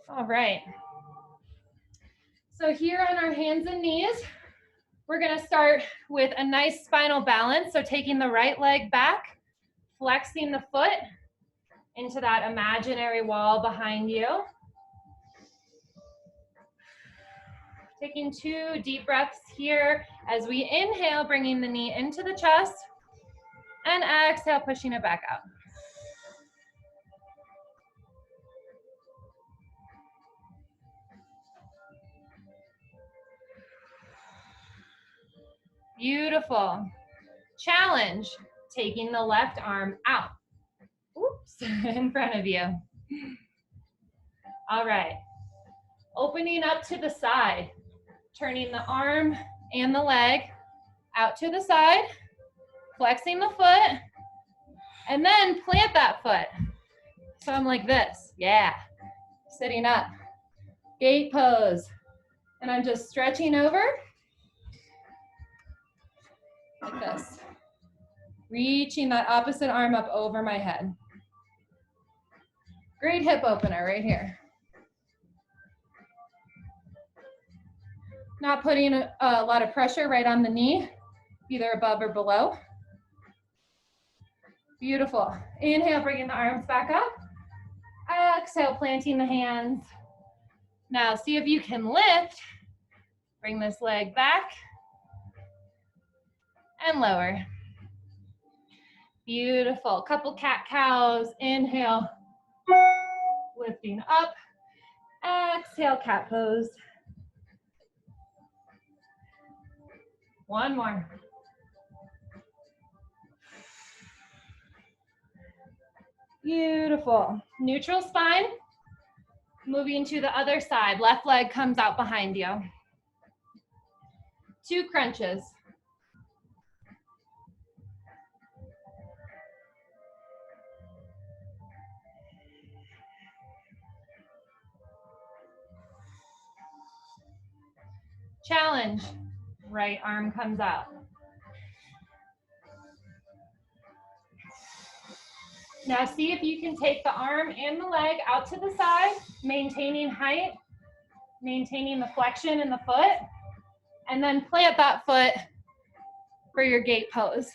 All right. So here on our hands and knees, we're gonna start with a nice spinal balance. So taking the right leg back, flexing the foot into that imaginary wall behind you. Taking 2 deep breaths here as we inhale, bringing the knee into the chest, and exhale, pushing it back out. Beautiful. Challenge, taking the left arm out. Oops, in front of you. All right. Opening up to the side, turning the arm and the leg out to the side, flexing the foot, and then plant that foot. So I'm like this, yeah. Sitting up, gate pose, and I'm just stretching over like this. Reaching that opposite arm up over my head. Great hip opener right here. Not putting a lot of pressure right on the knee, either above or below. Beautiful. Inhale, bringing the arms back up. Exhale, planting the hands. Now see if you can lift. Bring this leg back and lower. Beautiful. Couple cat-cows. Inhale, lifting up. Exhale, cat pose. One more. Beautiful. Neutral spine. Moving to the other side. Left leg comes out behind you. 2 crunches. Challenge. Right arm comes out. Now see if you can take the arm and the leg out to the side, maintaining height, maintaining the flexion in the foot, and then plant that foot for your gate pose.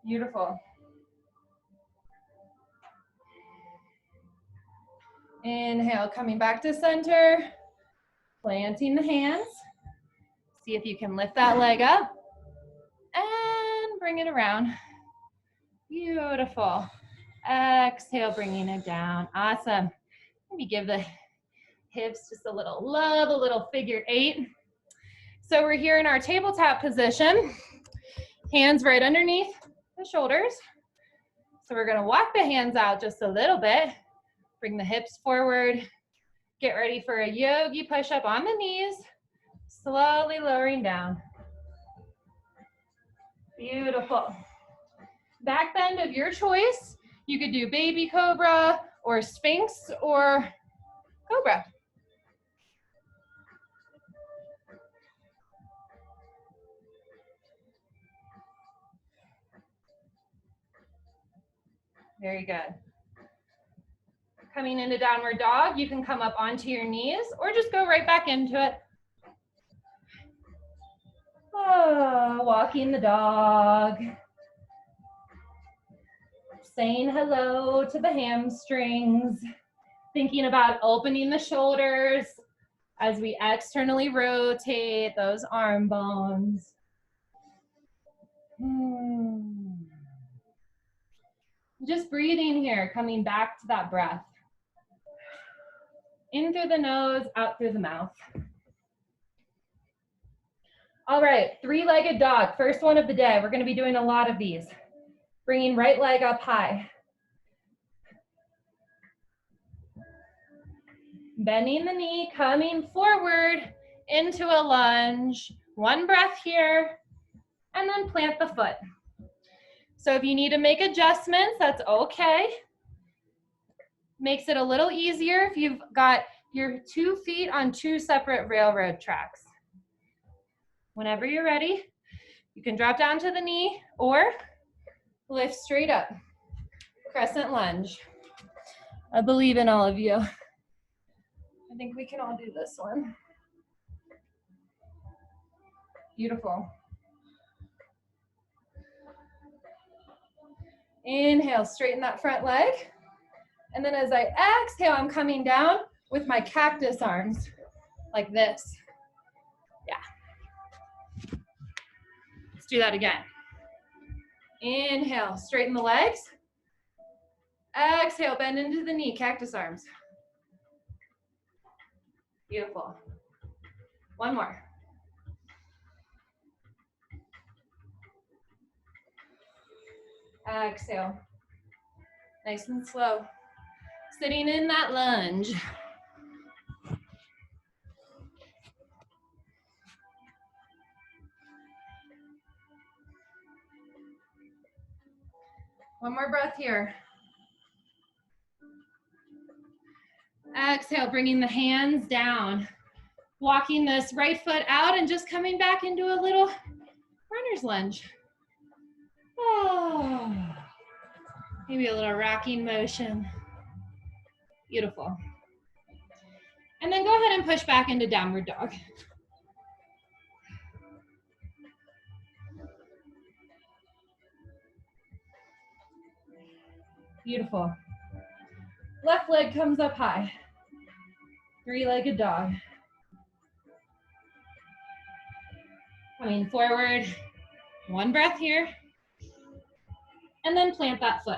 Beautiful. Inhale, coming back to center, planting the hands. See if you can lift that leg up and bring it around. Beautiful. Exhale, bringing it down. Awesome. Maybe give the hips just a little love, a little figure 8. So we're here in our tabletop position. Hands right underneath the shoulders. So we're gonna walk the hands out just a little bit. Bring the hips forward. Get ready for a yogi push-up on the knees. Slowly lowering down. Beautiful. Back bend of your choice. You could do baby cobra or sphinx or cobra. Very good. Coming into downward dog, you can come up onto your knees or just go right back into it. Oh, walking the dog. Saying hello to the hamstrings. Thinking about opening the shoulders as we externally rotate those arm bones. Just breathing here, coming back to that breath. In through the nose, out through the mouth. All right, 3-legged dog, first one of the day. We're gonna be doing a lot of these. Bringing right leg up high. Bending the knee, coming forward into a lunge. One breath here, and then plant the foot. So if you need to make adjustments, that's okay. Makes it a little easier if you've got your 2 feet on 2 separate railroad tracks. Whenever you're ready, you can drop down to the knee or lift straight up. Crescent lunge. I believe in all of you. I think we can all do this one. Beautiful. Inhale, straighten that front leg. And then as I exhale, I'm coming down with my cactus arms, like this. Yeah. Let's do that again. Inhale, straighten the legs. Exhale, bend into the knee, cactus arms. Beautiful. One more. Exhale. Nice and slow. Sitting in that lunge. One more breath here. Exhale, bringing the hands down. Walking this right foot out and just coming back into a little runner's lunge. Oh, maybe a little rocking motion. Beautiful. And then go ahead and push back into downward dog. Beautiful. Left leg comes up high. Three-legged dog. Coming forward. One breath here. And then plant that foot.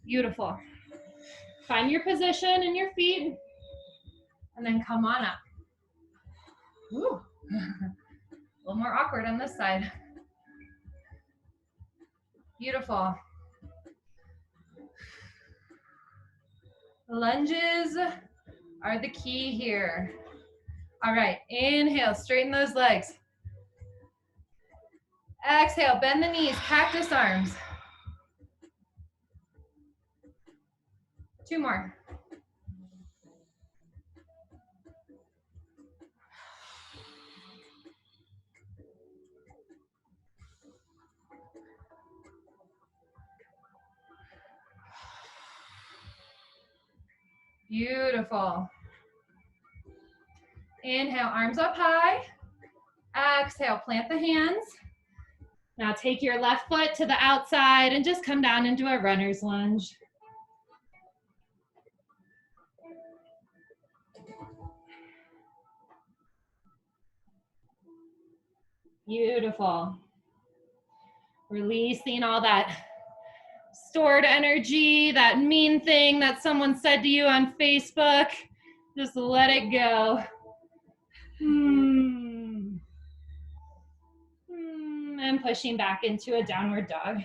Beautiful. Find your position in your feet. And then come on up. Ooh. A little more awkward on this side. Beautiful. Lunges are the key here. All right, inhale, straighten those legs. Exhale, bend the knees, cactus arms. Two more. Beautiful. Inhale, arms up high. Exhale, plant the hands. Now take your left foot to the outside and just come down into a runner's lunge. Beautiful. Releasing all that stored energy, that mean thing that someone said to you on Facebook. Just let it go. And pushing back into a downward dog.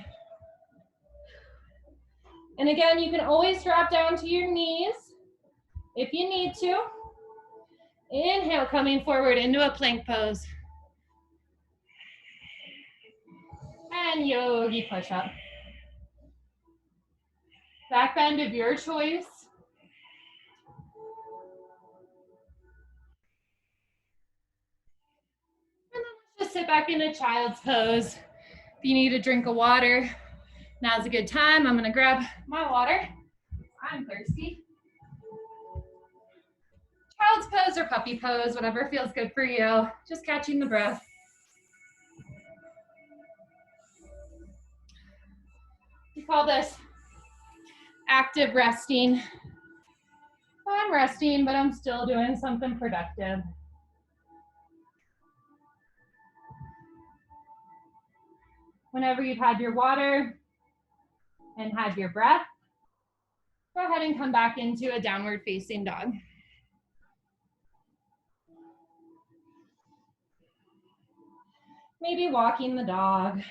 And again, you can always drop down to your knees if you need to. Inhale, coming forward into a plank pose. And yogi push-up. Back bend of your choice. And then let's just sit back into child's pose. If you need a drink of water, now's a good time. I'm gonna grab my water. I'm thirsty. Child's pose or puppy pose, whatever feels good for you. Just catching the breath. We call this active resting. So I'm resting, but I'm still doing something productive. Whenever you've had your water and had your breath, go ahead and come back into a downward facing dog. Maybe walking the dog.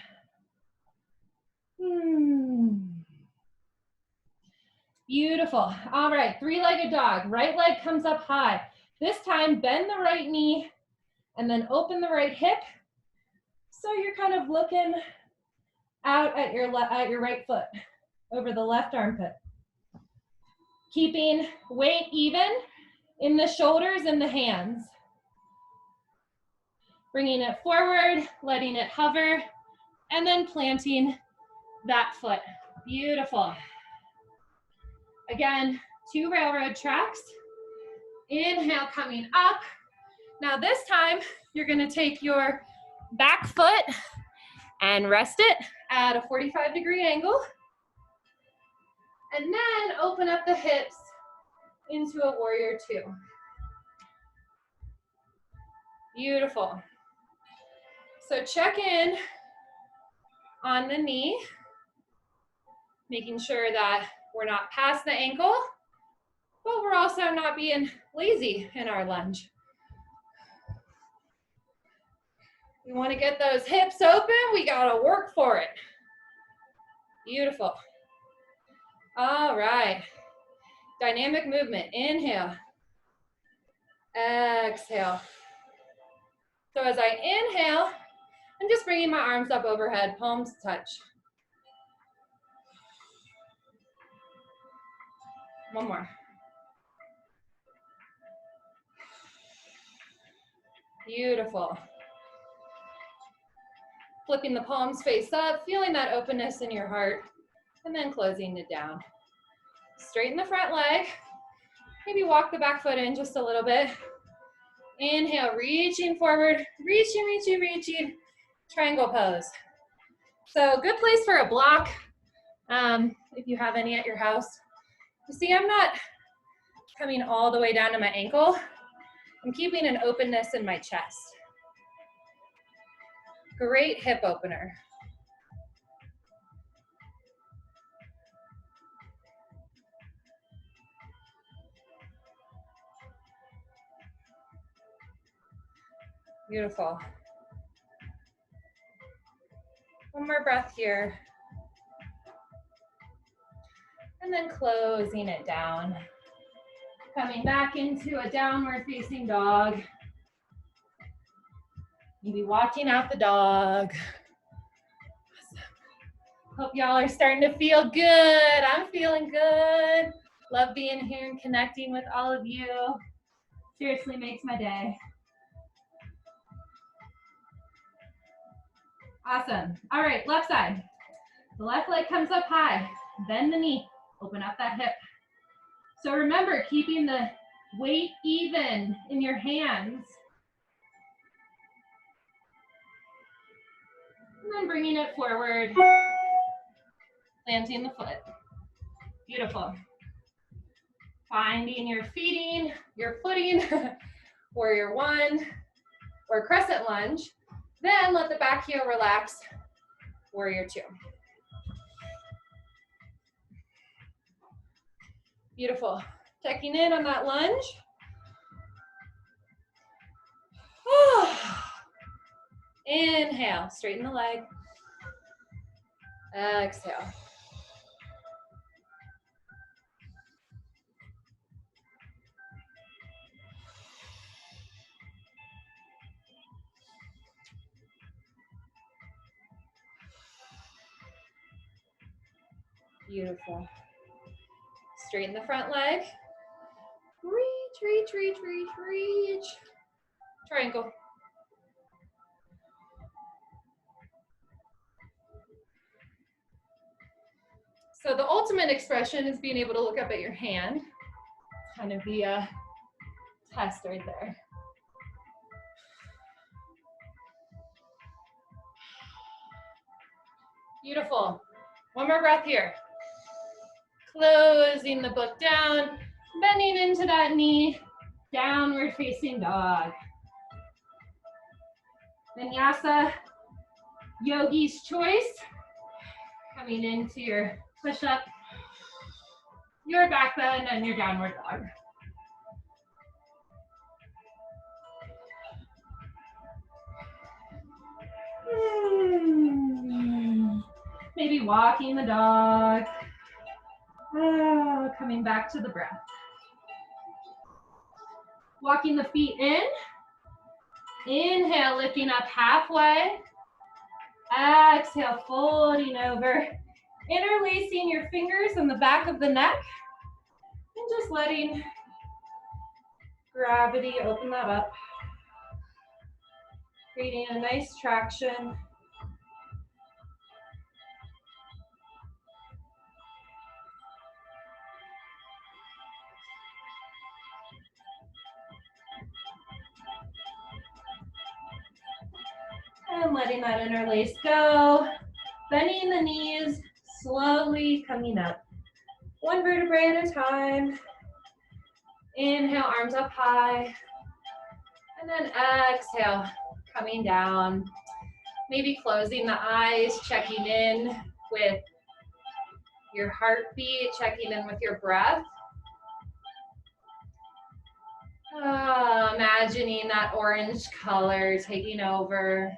Beautiful. All right, three-legged dog. Right leg comes up high. This time, bend the right knee and then open the right hip. So you're kind of looking out at your right foot over the left armpit. Keeping weight even in the shoulders and the hands. Bringing it forward, letting it hover, and then planting that foot. Beautiful. Again, 2 railroad tracks. Inhale, coming up. Now this time, you're gonna take your back foot and rest it at a 45-degree angle. And then open up the hips into a warrior 2. Beautiful. So check in on the knee, making sure that we're not past the ankle, but we're also not being lazy in our lunge. We want to get those hips open. We got to work for it. Beautiful. All right. Dynamic movement. Inhale. Exhale. So as I inhale, I'm just bringing my arms up overhead, palms touch. One more. Beautiful. Flipping the palms face up, feeling that openness in your heart, and then closing it down. Straighten the front leg. Maybe walk the back foot in just a little bit. Inhale, reaching forward, reaching, reaching, reaching. Triangle pose. So good place for a block, if you have any at your house. You see, I'm not coming all the way down to my ankle. I'm keeping an openness in my chest. Great hip opener. Beautiful. One more breath here. And then closing it down. Coming back into a downward facing dog. Maybe walking out the dog. Awesome. Hope y'all are starting to feel good. I'm feeling good. Love being here and connecting with all of you. Seriously makes my day. Awesome. All right, left side. The left leg comes up high. Bend the knee. Open up that hip. So remember, keeping the weight even in your hands. And then bringing it forward. Planting the foot. Beautiful. Finding your feeding, your footing, warrior 1, or crescent lunge. Then let the back heel relax, warrior 2. Beautiful. Checking in on that lunge. Inhale, straighten the leg. Exhale. Beautiful. Straighten the front leg. Reach, reach, reach, reach, reach. Triangle. So the ultimate expression is being able to look up at your hand. Kind of the test right there. Beautiful. One more breath here. Closing the book down, bending into that knee, downward facing dog. Vinyasa, yogi's choice. Coming into your push-up, your back bend, and your downward dog. Maybe walking the dog. Coming back to the breath. Walking the feet in. Inhale, lifting up halfway. Exhale, folding over. Interlacing your fingers in the back of the neck. And just letting gravity open that up. Creating a nice traction. And letting that interlace go. Bending the knees, slowly coming up. One vertebrae at a time. Inhale, arms up high. And then exhale, coming down. Maybe closing the eyes, checking in with your heartbeat, checking in with your breath. Imagining that orange color taking over.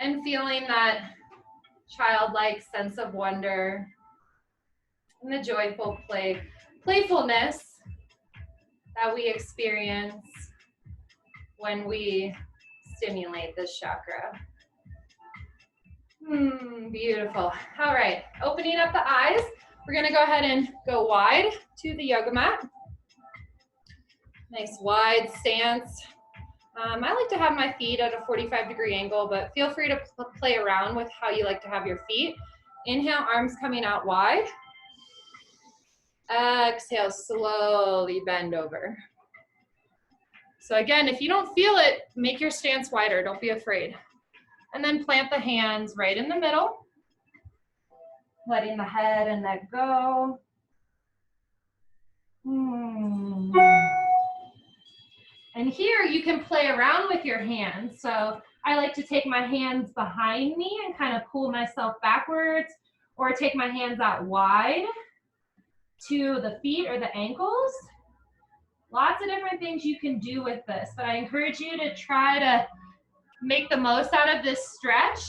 And feeling that childlike sense of wonder and the joyful playfulness that we experience when we stimulate this chakra. Beautiful. All right, opening up the eyes. We're gonna go ahead and go wide to the yoga mat. Nice wide stance. I like to have my feet at a 45-degree angle, but feel free to play around with how you like to have your feet. Inhale, arms coming out wide. Exhale, slowly bend over. So again, if you don't feel it, make your stance wider, don't be afraid. And then plant the hands right in the middle, letting the head and neck go. And here you can play around with your hands. So I like to take my hands behind me and kind of pull myself backwards, or take my hands out wide to the feet or the ankles. Lots of different things you can do with this, but I encourage you to try to make the most out of this stretch.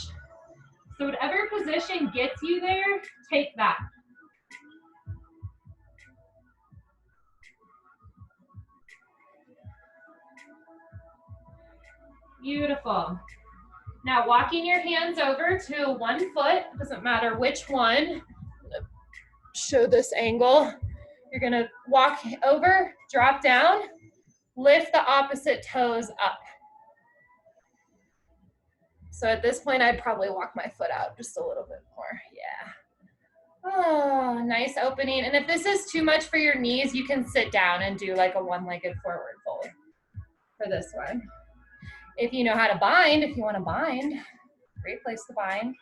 So whatever position gets you there, take that. Beautiful. Now walking your hands over to one foot, doesn't matter which one. Show this angle. You're gonna walk over, drop down, lift the opposite toes up. So at this point, I'd probably walk my foot out just a little bit more, yeah. Oh, nice opening. And if this is too much for your knees, you can sit down and do like a one-legged forward fold for this one. If you know how to bind, if you want to bind, great place to bind.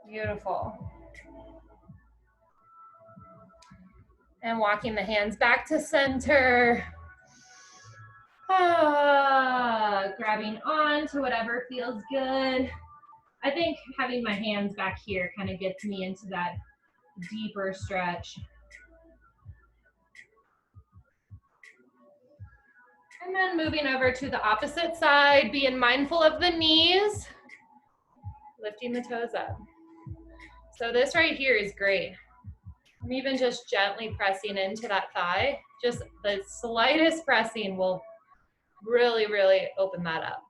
Beautiful. And walking the hands back to center. Grabbing on to whatever feels good. I think having my hands back here kind of gets me into that deeper stretch. And then moving over to the opposite side, being mindful of the knees, lifting the toes up. So this right here is great. I'm even just gently pressing into that thigh. Just the slightest pressing will really, really open that up.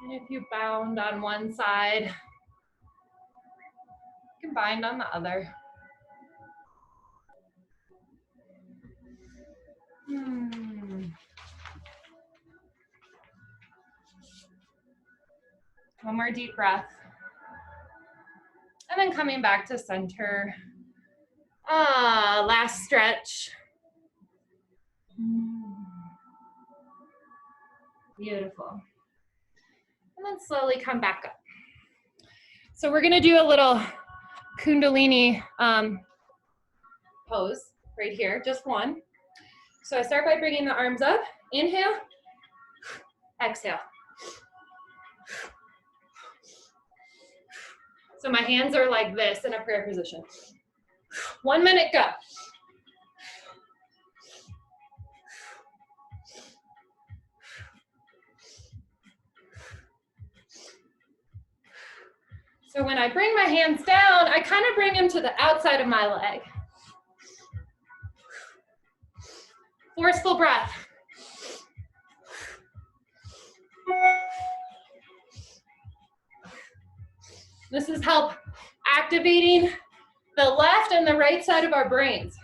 And if you bound on one side, you can bind on the other. One more deep breath. And then coming back to center. Last stretch. Beautiful. And then slowly come back up. So we're gonna do a little Kundalini pose right here, just one. So I start by bringing the arms up. Inhale, exhale. So my hands are like this in a prayer position. 1 minute, go. So when I bring my hands down, I kind of bring them to the outside of my leg. Forceful breath. This is help activating the left and the right side of our brains.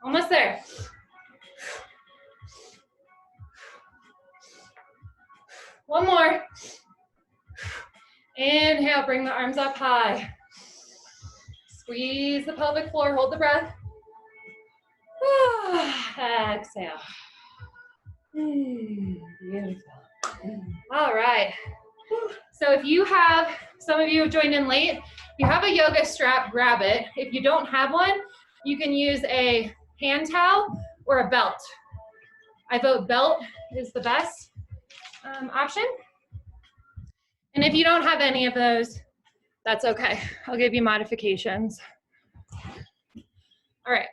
Almost there. One more. Inhale, bring the arms up high. Squeeze the pelvic floor, hold the breath. Exhale. Beautiful. All right. So if you have, some of you have joined in late, if you have a yoga strap, grab it. If you don't have one, you can use a hand towel or a belt. I vote belt is the best option. And if you don't have any of those, that's okay. I'll give you modifications. All right.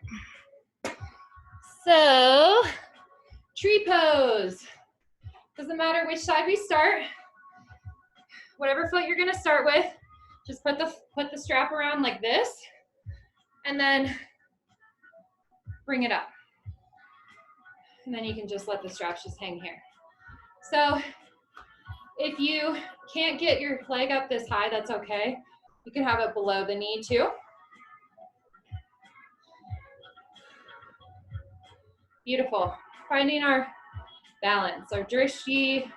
So, tree pose. Doesn't matter which side we start. Whatever foot you're gonna start with, just put the strap around like this, and then bring it up. And then you can just let the straps just hang here. So, if you can't get your leg up this high, that's okay. You can have it below the knee too. Beautiful. Finding our balance, our drishti.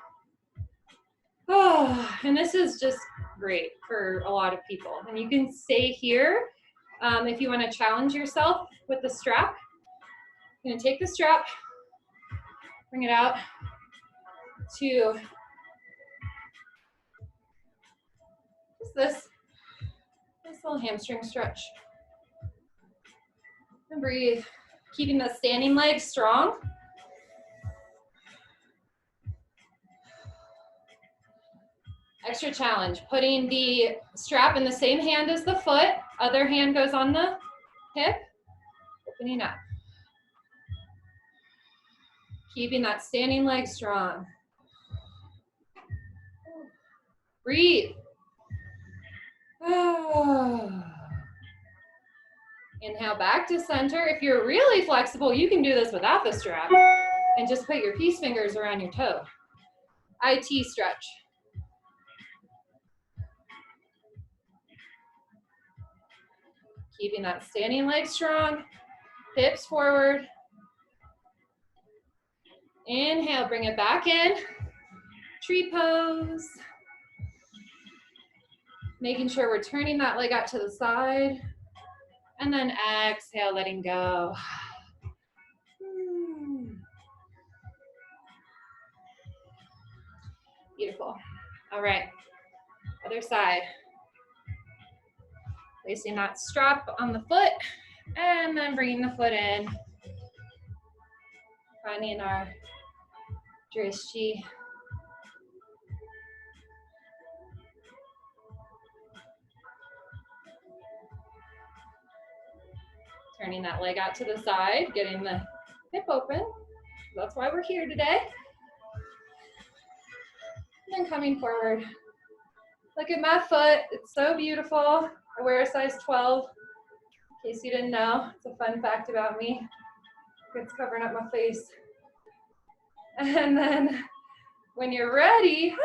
Oh, and this is just great for a lot of people. And you can stay here if you want to challenge yourself with the strap. I'm going to take the strap, bring it out to just this little hamstring stretch. And breathe, keeping the standing leg strong. Extra challenge, putting the strap in the same hand as the foot, other hand goes on the hip, opening up. Keeping that standing leg strong. Breathe. Inhale back to center. If you're really flexible, you can do this without the strap and just put your peace fingers around your toe. IT stretch. Keeping that standing leg strong, hips forward. Inhale, bring it back in. Tree pose. Making sure we're turning that leg out to the side. And then exhale, letting go. Beautiful. All right, other side. Placing that strap on the foot and then bringing the foot in. Finding our drishti. Turning that leg out to the side, getting the hip open. That's why we're here today. And then coming forward. Look at my foot, it's so beautiful. I wear a size 12, in case you didn't know. It's a fun fact about me. It's covering up my face. And then when you're ready,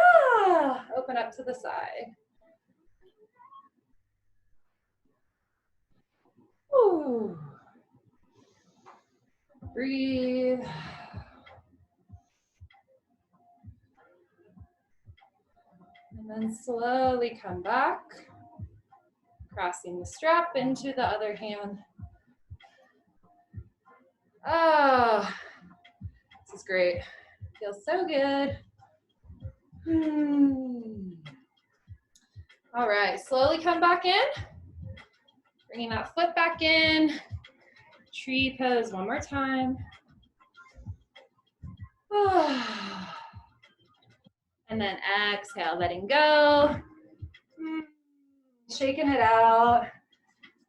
open up to the side. Ooh. Breathe. And then slowly come back, crossing the strap into the other hand. Oh, this is great. Feels so good. All right, slowly come back in. Bringing that foot back in. Tree pose one more time. And then exhale, letting go. Shaking it out.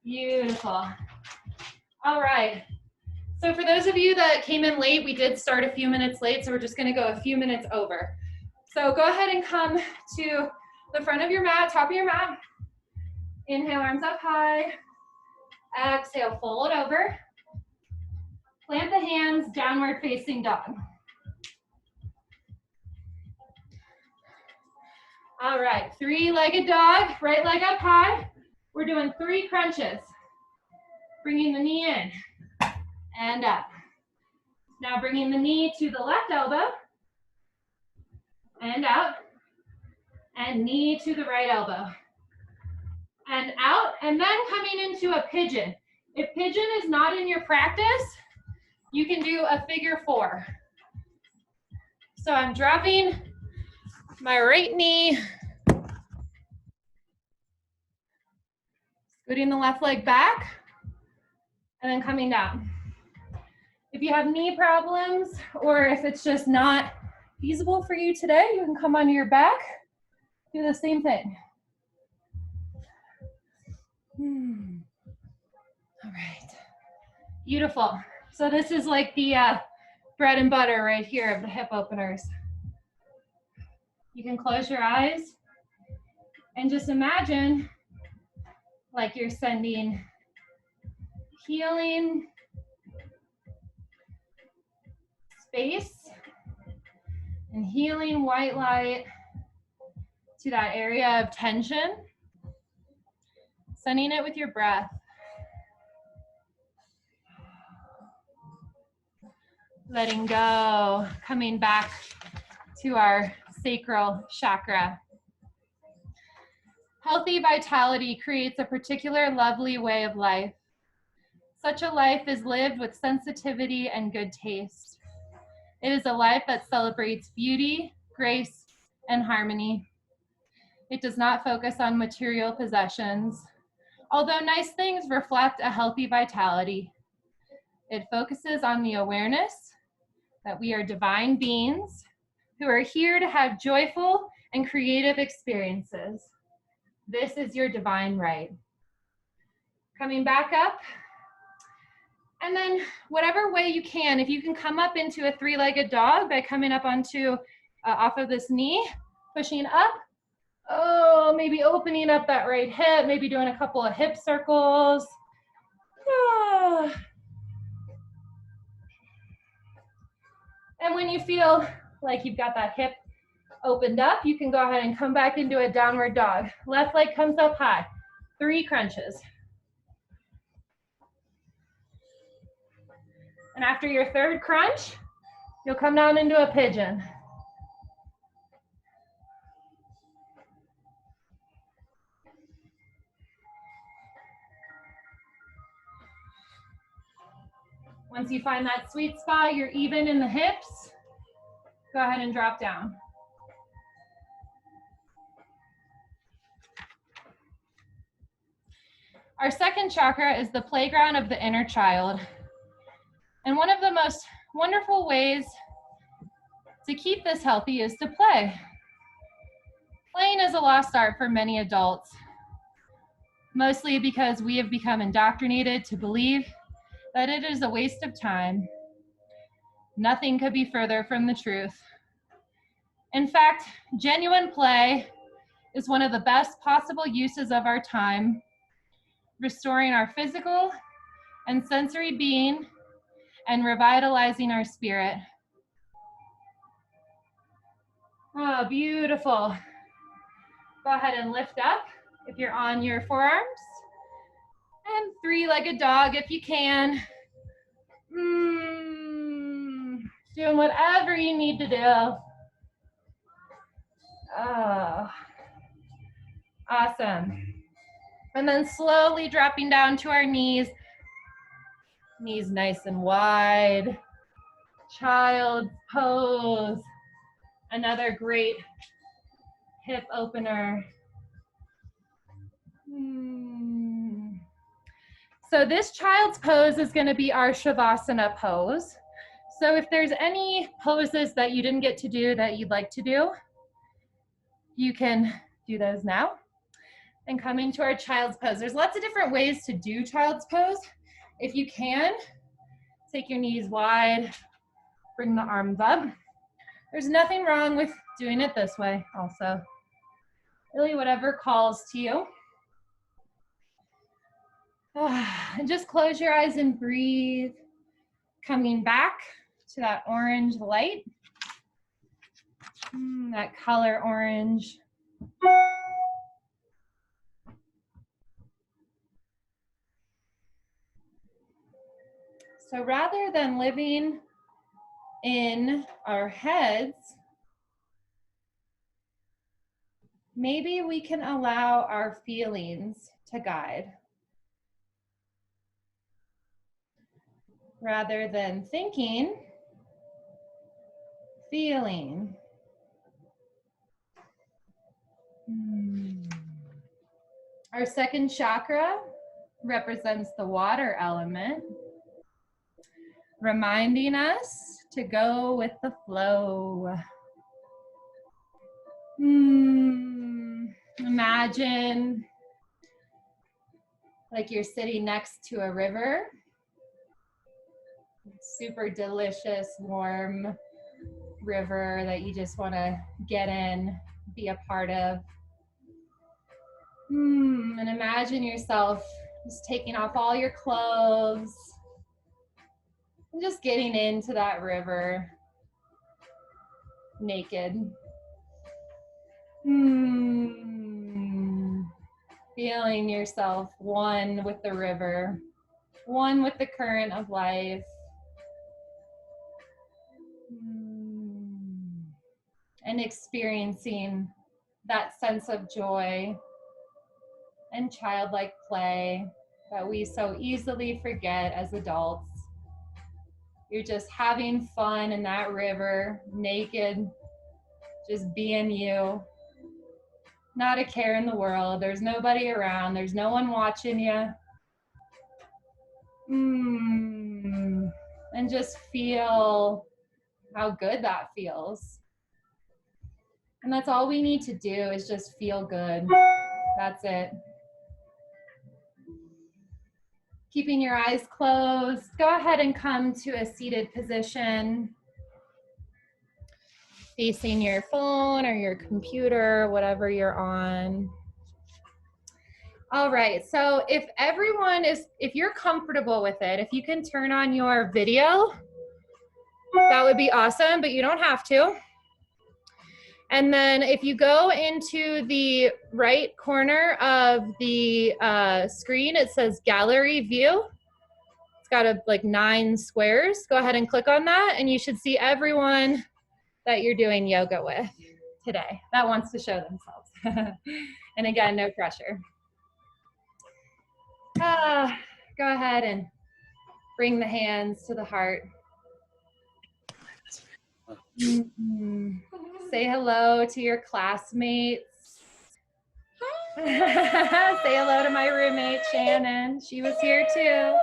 Beautiful. All right. So for those of you that came in late, we did start a few minutes late, so we're just gonna go a few minutes over. So go ahead and come to the front of your mat, top of your mat. Inhale, arms up high. Exhale, fold over. Plant the hands, downward facing dog. All right, three-legged dog, right leg up high. We're doing 3 crunches. Bringing the knee in and up. Now bringing the knee to the left elbow and out, and knee to the right elbow and out, and then coming into a pigeon. If pigeon is not in your practice, you can do a figure 4. So I'm dropping my right knee, scooting the left leg back, and then coming down. If you have knee problems, or if it's just not feasible for you today, you can come onto your back, do the same thing. All right, beautiful. So this is like the bread and butter right here of the hip openers. You can close your eyes and just imagine like you're sending healing space and healing white light to that area of tension, sending it with your breath. Letting go, coming back to our sacral chakra. Healthy vitality creates a particular lovely way of life. Such a life is lived with sensitivity and good taste. It is a life that celebrates beauty, grace, and harmony. It does not focus on material possessions, although nice things reflect a healthy vitality. It focuses on the awareness that we are divine beings who are here to have joyful and creative experiences. This is your divine right. Coming back up, and then whatever way you can, if you can come up into a 3-legged dog by coming up onto, off of this knee, pushing up, oh, maybe opening up that right hip, maybe doing a couple of hip circles. Ah. And when you feel like you've got that hip opened up, you can go ahead and come back into a downward dog. Left leg comes up high. 3 crunches. And after your 3rd crunch, you'll come down into a pigeon. Once you find that sweet spot, you're even in the hips, go ahead and drop down. Our 2nd chakra is the playground of the inner child. And one of the most wonderful ways to keep this healthy is to play. Playing is a lost art for many adults, mostly because we have become indoctrinated to believe that it is a waste of time. Nothing could be further from the truth. In fact, genuine play is one of the best possible uses of our time, restoring our physical and sensory being and revitalizing our spirit. Oh, beautiful. Go ahead and lift up if you're on your forearms. And 3-legged dog if you can. Doing whatever you need to do. Oh, awesome. And then slowly dropping down to our knees. Knees nice and wide. Child's pose. Another great hip opener. So this child's pose is going to be our Shavasana pose. So if there's any poses that you didn't get to do that you'd like to do, you can do those now. And come into our child's pose. There's lots of different ways to do child's pose. If you can, Take your knees wide, bring the arms up. There's nothing wrong with doing it this way also. Really whatever calls to you. And just close your eyes and breathe. Coming back to that orange light. That color orange. So rather than living in our heads, maybe we can allow our feelings to guide. Rather than thinking, feeling. Our second chakra represents the water element, reminding us to go with the flow. Imagine like you're sitting next to a river. Super delicious, warm river that you just want to get in, be a part of. And imagine yourself just taking off all your clothes and just getting into that river naked. Feeling yourself one with the river, one with the current of life. And experiencing that sense of joy and childlike play that we so easily forget as adults. You're just having fun in that river, naked, just being you. Not a care in the world. There's nobody around. There's no one watching you. And just feel how good that feels. And that's all we need to do is just feel good. That's it. Keeping your eyes closed. Go ahead and come to a seated position. Facing your phone or your computer, whatever you're on. All right, so if you're comfortable with it, if you can turn on your video, that would be awesome, but you don't have to. And then if you go into the right corner of the screen, it says gallery view. It's got like 9 squares. Go ahead and click on that and you should see everyone that you're doing yoga with today that wants to show themselves. And again, no pressure. Go ahead and bring the hands to the heart. Say hello to your classmates. Say hello to my roommate, Shannon. She was here too.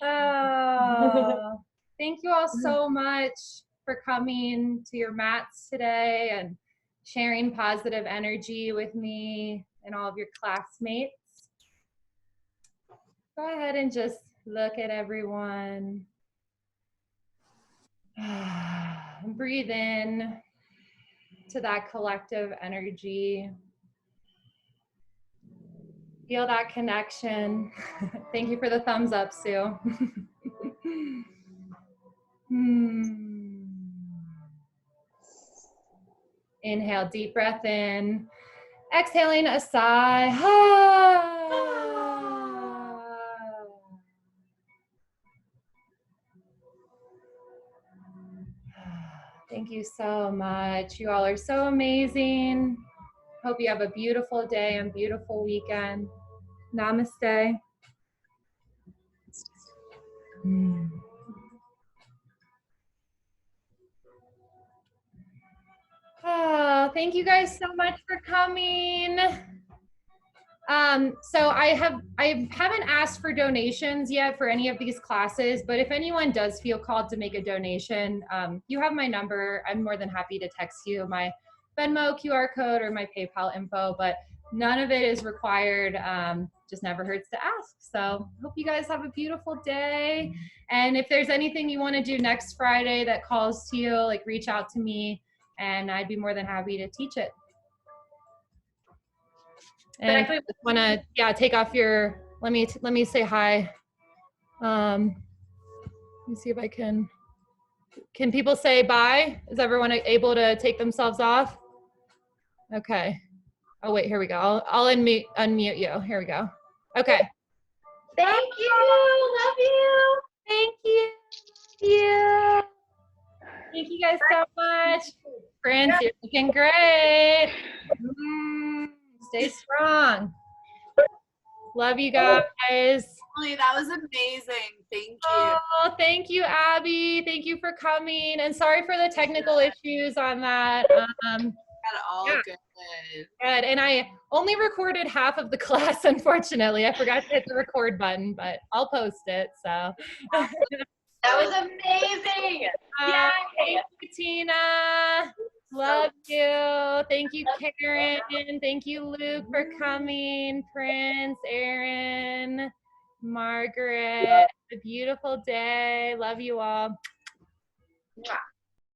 Oh, thank you all so much for coming to your mats today and sharing positive energy with me and all of your classmates. Go ahead and just look at everyone. Breathe in to that collective energy. Feel that connection. Thank you for the thumbs up, Sue. Inhale, deep breath in. Exhaling a sigh. Thank you so much. You all are so amazing. Hope you have a beautiful day and beautiful weekend. Namaste. Oh, thank you guys so much for coming. So I haven't asked for donations yet for any of these classes, but if anyone does feel called to make a donation, you have my number. I'm more than happy to text you my Venmo, QR code, or my PayPal info, but none of it is required. Just never hurts to ask. So hope you guys have a beautiful day. And if there's anything you want to do next Friday that calls to you, like reach out to me and I'd be more than happy to teach it. And I just want to, take off your, let me say hi. Let me see if I can people say bye? Is everyone able to take themselves off? Okay. Oh wait, here we go. I'll unmute you. Here we go. Okay. Thank you. Love you. Thank you. Yeah. Thank you guys so much. Prince, you're looking great. Stay strong. Love you guys. Emily, that was amazing. Thank you. Oh, thank you, Abby. Thank you for coming. And sorry for the technical issues on that. All good. Good. And I only recorded half of the class, unfortunately. I forgot to hit the record button, but I'll post it. So that was amazing. Thank you, Tina. Love you. Thank you, Karen. Thank you, Luke, for coming. Prince, Aaron, Margaret. A beautiful day. Love you all.